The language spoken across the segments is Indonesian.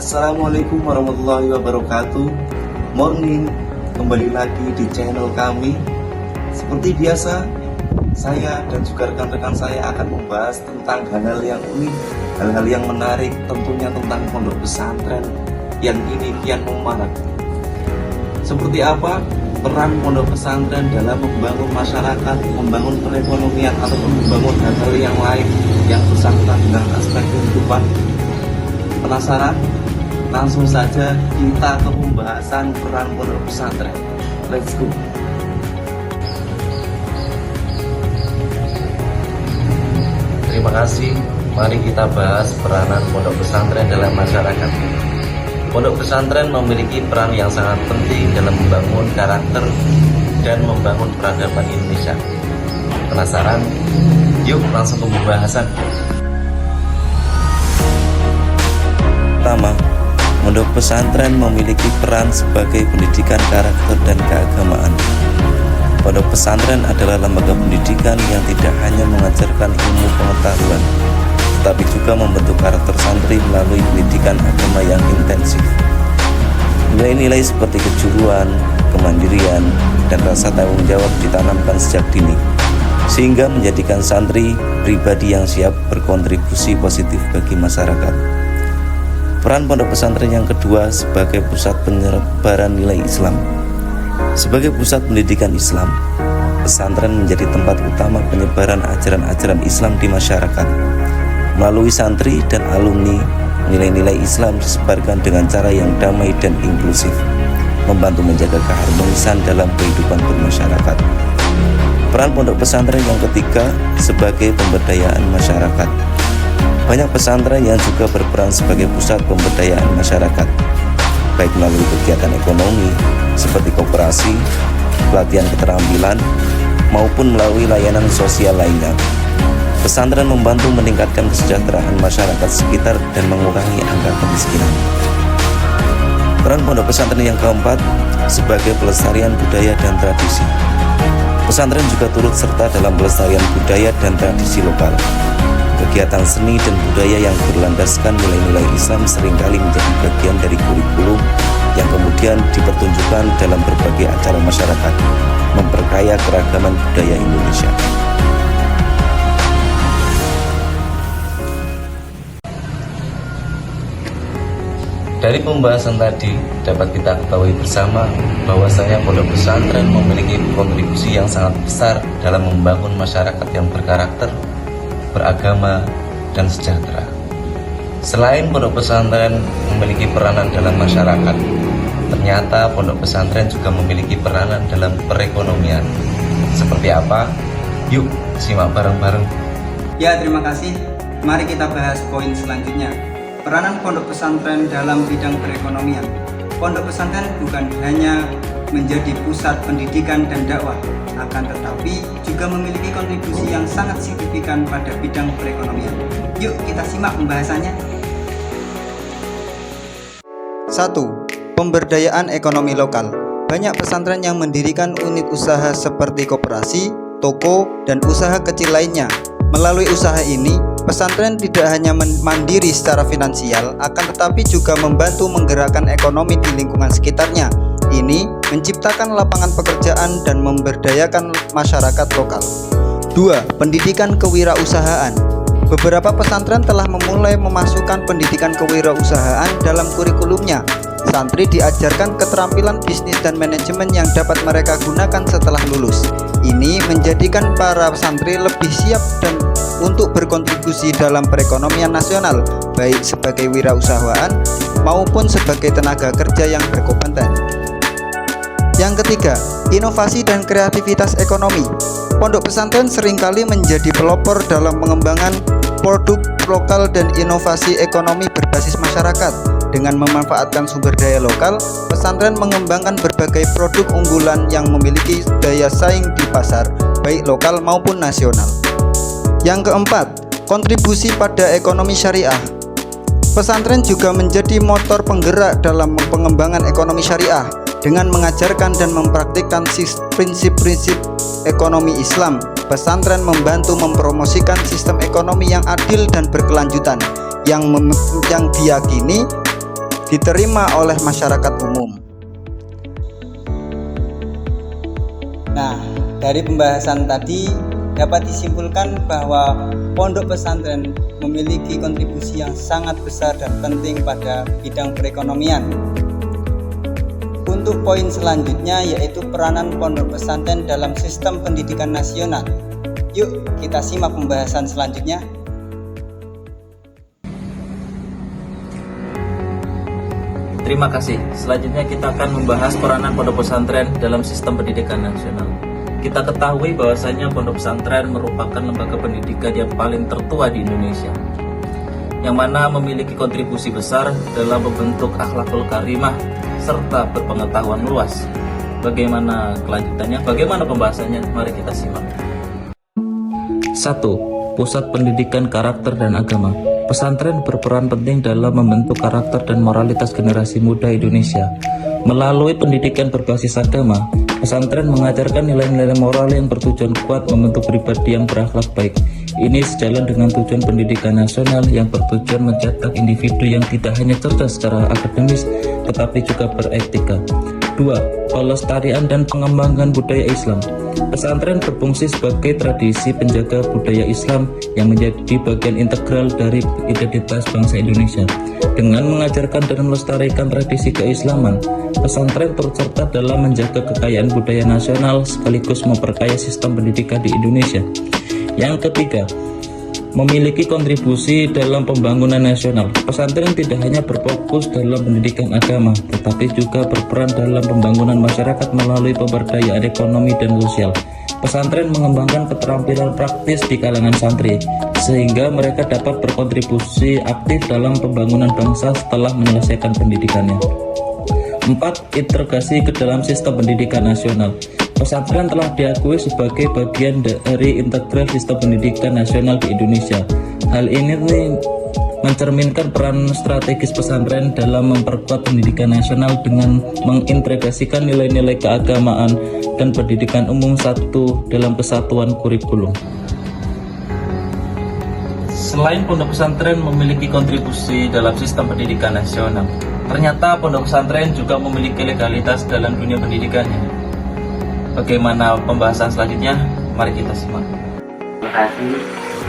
Assalamualaikum warahmatullahi wabarakatuh. Morning, kembali lagi di channel kami. Seperti biasa, saya dan juga rekan-rekan saya akan membahas tentang hal-hal yang unik, hal-hal yang menarik, tentunya tentang pondok pesantren yang ini kian memarak. Seperti apa peran pondok pesantren dalam membangun masyarakat, membangun perekonomian, ataupun membangun hal-hal yang lain yang bersangkutan dengan aspek kehidupan. Penasaran? Langsung saja kita ke pembahasan peran pondok pesantren. Let's go. Terima kasih. Mari kita bahas peranan pondok pesantren dalam masyarakat. Pondok pesantren memiliki peran yang sangat penting dalam membangun karakter dan membangun peradaban Indonesia. Penasaran? Yuk langsung ke pembahasan. Pertama, pondok pesantren memiliki peran sebagai pendidikan karakter dan keagamaan. Pondok pesantren adalah lembaga pendidikan yang tidak hanya mengajarkan ilmu pengetahuan, tetapi juga membentuk karakter santri melalui pendidikan agama yang intensif. Nilai-nilai seperti kejujuran, kemandirian, dan rasa tanggung jawab ditanamkan sejak dini, sehingga menjadikan santri pribadi yang siap berkontribusi positif bagi masyarakat. Peran pondok pesantren yang kedua sebagai pusat penyebaran nilai Islam. Sebagai pusat pendidikan Islam, pesantren menjadi tempat utama penyebaran ajaran-ajaran Islam di masyarakat. Melalui santri dan alumni, nilai-nilai Islam disebarkan dengan cara yang damai dan inklusif, membantu menjaga keharmonisan dalam kehidupan bermasyarakat. Peran pondok pesantren yang ketiga sebagai pemberdayaan masyarakat. Banyak pesantren yang juga berperan sebagai pusat pemberdayaan masyarakat, baik melalui kegiatan ekonomi seperti koperasi, pelatihan keterampilan, maupun melalui layanan sosial lainnya. Pesantren membantu meningkatkan kesejahteraan masyarakat sekitar dan mengurangi angka kemiskinan. Peran pondok pesantren yang keempat sebagai pelestarian budaya dan tradisi. Pesantren juga turut serta dalam pelestarian budaya dan tradisi lokal. Kegiatan seni dan budaya yang berlandaskan nilai-nilai Islam seringkali menjadi bagian dari kurikulum yang kemudian dipertunjukkan dalam berbagai acara masyarakat, memperkaya keragaman budaya Indonesia. Dari pembahasan tadi, dapat kita ketahui bersama bahwasanya pondok pesantren memiliki kontribusi yang sangat besar dalam membangun masyarakat yang berkarakter, beragama, dan sejahtera. Selain pondok pesantren memiliki peranan dalam masyarakat, ternyata pondok pesantren juga memiliki peranan dalam perekonomian. Seperti apa? Yuk simak bareng-bareng. Ya, terima kasih. Mari kita bahas poin selanjutnya. Peranan pondok pesantren dalam bidang perekonomian. Pondok pesantren bukan hanya menjadi pusat pendidikan dan dakwah, akan tetapi juga memiliki kontribusi yang sangat signifikan pada bidang perekonomian. Yuk kita simak pembahasannya. 1. Pemberdayaan ekonomi lokal. Banyak pesantren yang mendirikan unit usaha seperti koperasi, toko, dan usaha kecil lainnya. Melalui usaha ini, pesantren tidak hanya mandiri secara finansial, akan tetapi juga membantu menggerakkan ekonomi di lingkungan sekitarnya. Ini menciptakan lapangan pekerjaan dan memberdayakan masyarakat lokal. 2. Pendidikan kewirausahaan. Beberapa pesantren telah memulai memasukkan pendidikan kewirausahaan dalam kurikulumnya. Santri diajarkan keterampilan bisnis dan manajemen yang dapat mereka gunakan setelah lulus. Ini menjadikan para santri lebih siap dan untuk berkontribusi dalam perekonomian nasional, baik sebagai wirausahaan maupun sebagai tenaga kerja yang berkompeten. Yang ketiga, inovasi dan kreativitas ekonomi. Pondok pesantren seringkali menjadi pelopor dalam pengembangan produk lokal dan inovasi ekonomi berbasis masyarakat. Dengan memanfaatkan sumber daya lokal, pesantren mengembangkan berbagai produk unggulan yang memiliki daya saing di pasar, baik lokal maupun nasional. Yang keempat, kontribusi pada ekonomi syariah. Pesantren juga menjadi motor penggerak dalam pengembangan ekonomi syariah dengan mengajarkan dan mempraktikkan prinsip-prinsip ekonomi Islam. Pesantren membantu mempromosikan sistem ekonomi yang adil dan berkelanjutan yang diyakini diterima oleh masyarakat umum. Nah, dari pembahasan tadi dapat disimpulkan bahwa pondok pesantren memiliki kontribusi yang sangat besar dan penting pada bidang perekonomian. Untuk poin selanjutnya yaitu peranan pondok pesantren dalam sistem pendidikan nasional. Yuk kita simak pembahasan selanjutnya. Terima kasih. Selanjutnya kita akan membahas peranan pondok pesantren dalam sistem pendidikan nasional. Kita ketahui bahwasanya pondok pesantren merupakan lembaga pendidikan yang paling tertua di Indonesia, yang mana memiliki kontribusi besar dalam membentuk akhlakul karimah serta berpengetahuan luas. Bagaimana kelanjutannya? Bagaimana pembahasannya? Mari kita simak. 1. Pusat pendidikan karakter dan agama. Pesantren berperan penting dalam membentuk karakter dan moralitas generasi muda Indonesia. Melalui pendidikan berbasis agama, pesantren mengajarkan nilai-nilai moral yang bertujuan kuat membentuk pribadi yang berakhlak baik. Ini sejalan dengan tujuan pendidikan nasional yang bertujuan mencetak individu yang tidak hanya cerdas secara akademis, tetapi juga beretika. 2. Pelestarian dan pengembangan budaya Islam. Pesantren berfungsi sebagai tradisi penjaga budaya Islam yang menjadi bagian integral dari identitas bangsa Indonesia. Dengan mengajarkan dan melestarikan tradisi keislaman, pesantren turut serta dalam menjaga kekayaan budaya nasional sekaligus memperkaya sistem pendidikan di Indonesia. Yang ketiga, memiliki kontribusi dalam pembangunan nasional. Pesantren tidak hanya berfokus dalam pendidikan agama, tetapi juga berperan dalam pembangunan masyarakat melalui pemberdayaan ekonomi dan sosial. Pesantren mengembangkan keterampilan praktis di kalangan santri, sehingga mereka dapat berkontribusi aktif dalam pembangunan bangsa setelah menyelesaikan pendidikannya. 4. Integrasi ke dalam sistem pendidikan nasional. Pesantren telah diakui sebagai bagian dari integral sistem pendidikan nasional di Indonesia. Hal ini mencerminkan peran strategis pesantren dalam memperkuat pendidikan nasional dengan mengintegrasikan nilai-nilai keagamaan dan pendidikan umum satu dalam kesatuan kurikulum. Selain pondok pesantren memiliki kontribusi dalam sistem pendidikan nasional, ternyata pondok pesantren juga memiliki legalitas dalam dunia pendidikannya. Bagaimana pembahasan selanjutnya? Mari kita simak. Terima kasih.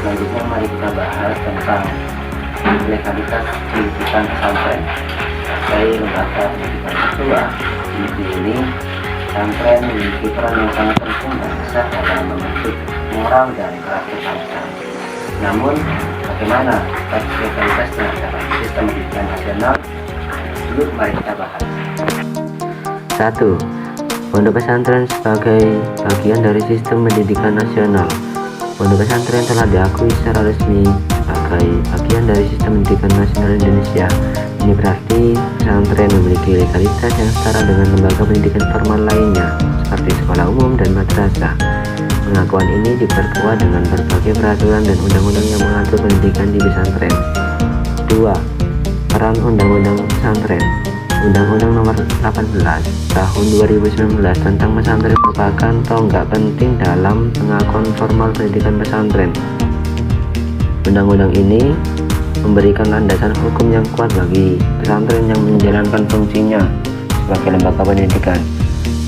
Selanjutnya mari kita bahas tentang legalitas pendidikan pesantren. Sebagai lembaga pendidikan tertua di negeri ini, pesantren memiliki peran yang sangat penting dan besar dalam membentuk moral dan karakter bangsa. Namun, bagaimana legalitasnya dalam sistem pendidikan nasional? Dulu mari kita bahas. 1. Pondok pesantren sebagai bagian dari sistem pendidikan nasional. Pondok pesantren telah diakui secara resmi sebagai bagian dari sistem pendidikan nasional Indonesia. Ini berarti pesantren memiliki legalitas yang setara dengan lembaga pendidikan formal lainnya, seperti sekolah umum dan madrasah. Pengakuan ini diperkuat dengan berbagai peraturan dan undang-undang yang mengatur pendidikan di pesantren. 2. Peran Undang-Undang Pesantren. Undang-Undang Nomor 18 Tahun 2019 tentang pesantren merupakan tonggak penting dalam pengakuan formal pendidikan pesantren. Undang-undang ini memberikan landasan hukum yang kuat bagi pesantren yang menjalankan fungsinya sebagai lembaga pendidikan,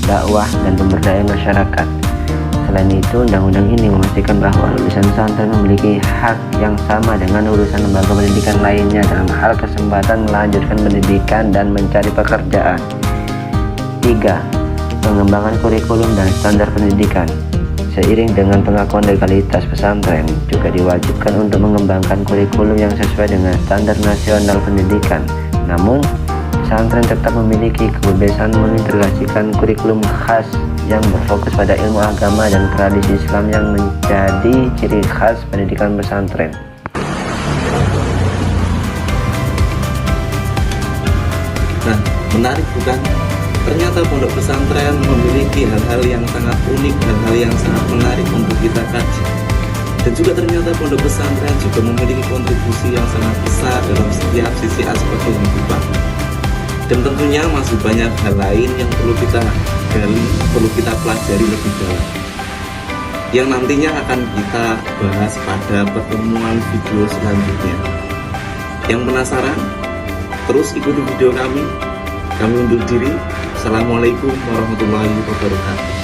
dakwah, dan pemberdayaan masyarakat. Selain itu, undang-undang ini memastikan bahwa lulusan pesantren memiliki hak yang sama dengan lulusan lembaga pendidikan lainnya dalam hal kesempatan melanjutkan pendidikan dan mencari pekerjaan. 3. Pengembangan kurikulum dan standar pendidikan. Seiring dengan pengakuan legalitas pesantren, juga diwajibkan untuk mengembangkan kurikulum yang sesuai dengan standar nasional pendidikan. Namun, pesantren tetap memiliki kebebasan mengintegrasikan kurikulum khas yang berfokus pada ilmu agama dan tradisi Islam yang menjadi ciri khas pendidikan pesantren. Nah, menarik bukan? Ternyata pondok pesantren memiliki hal-hal yang sangat unik, hal-hal yang sangat menarik untuk kita kaji. Dan juga ternyata pondok pesantren juga memiliki kontribusi yang sangat besar dalam setiap sisi aspek kehidupan. Dan tentunya masih banyak hal lain yang perlu kita gali, perlu kita pelajari lebih dalam, yang nantinya akan kita bahas pada pertemuan video selanjutnya. Yang penasaran? Terus ikuti video kami. Kami undur diri. Assalamualaikum warahmatullahi wabarakatuh.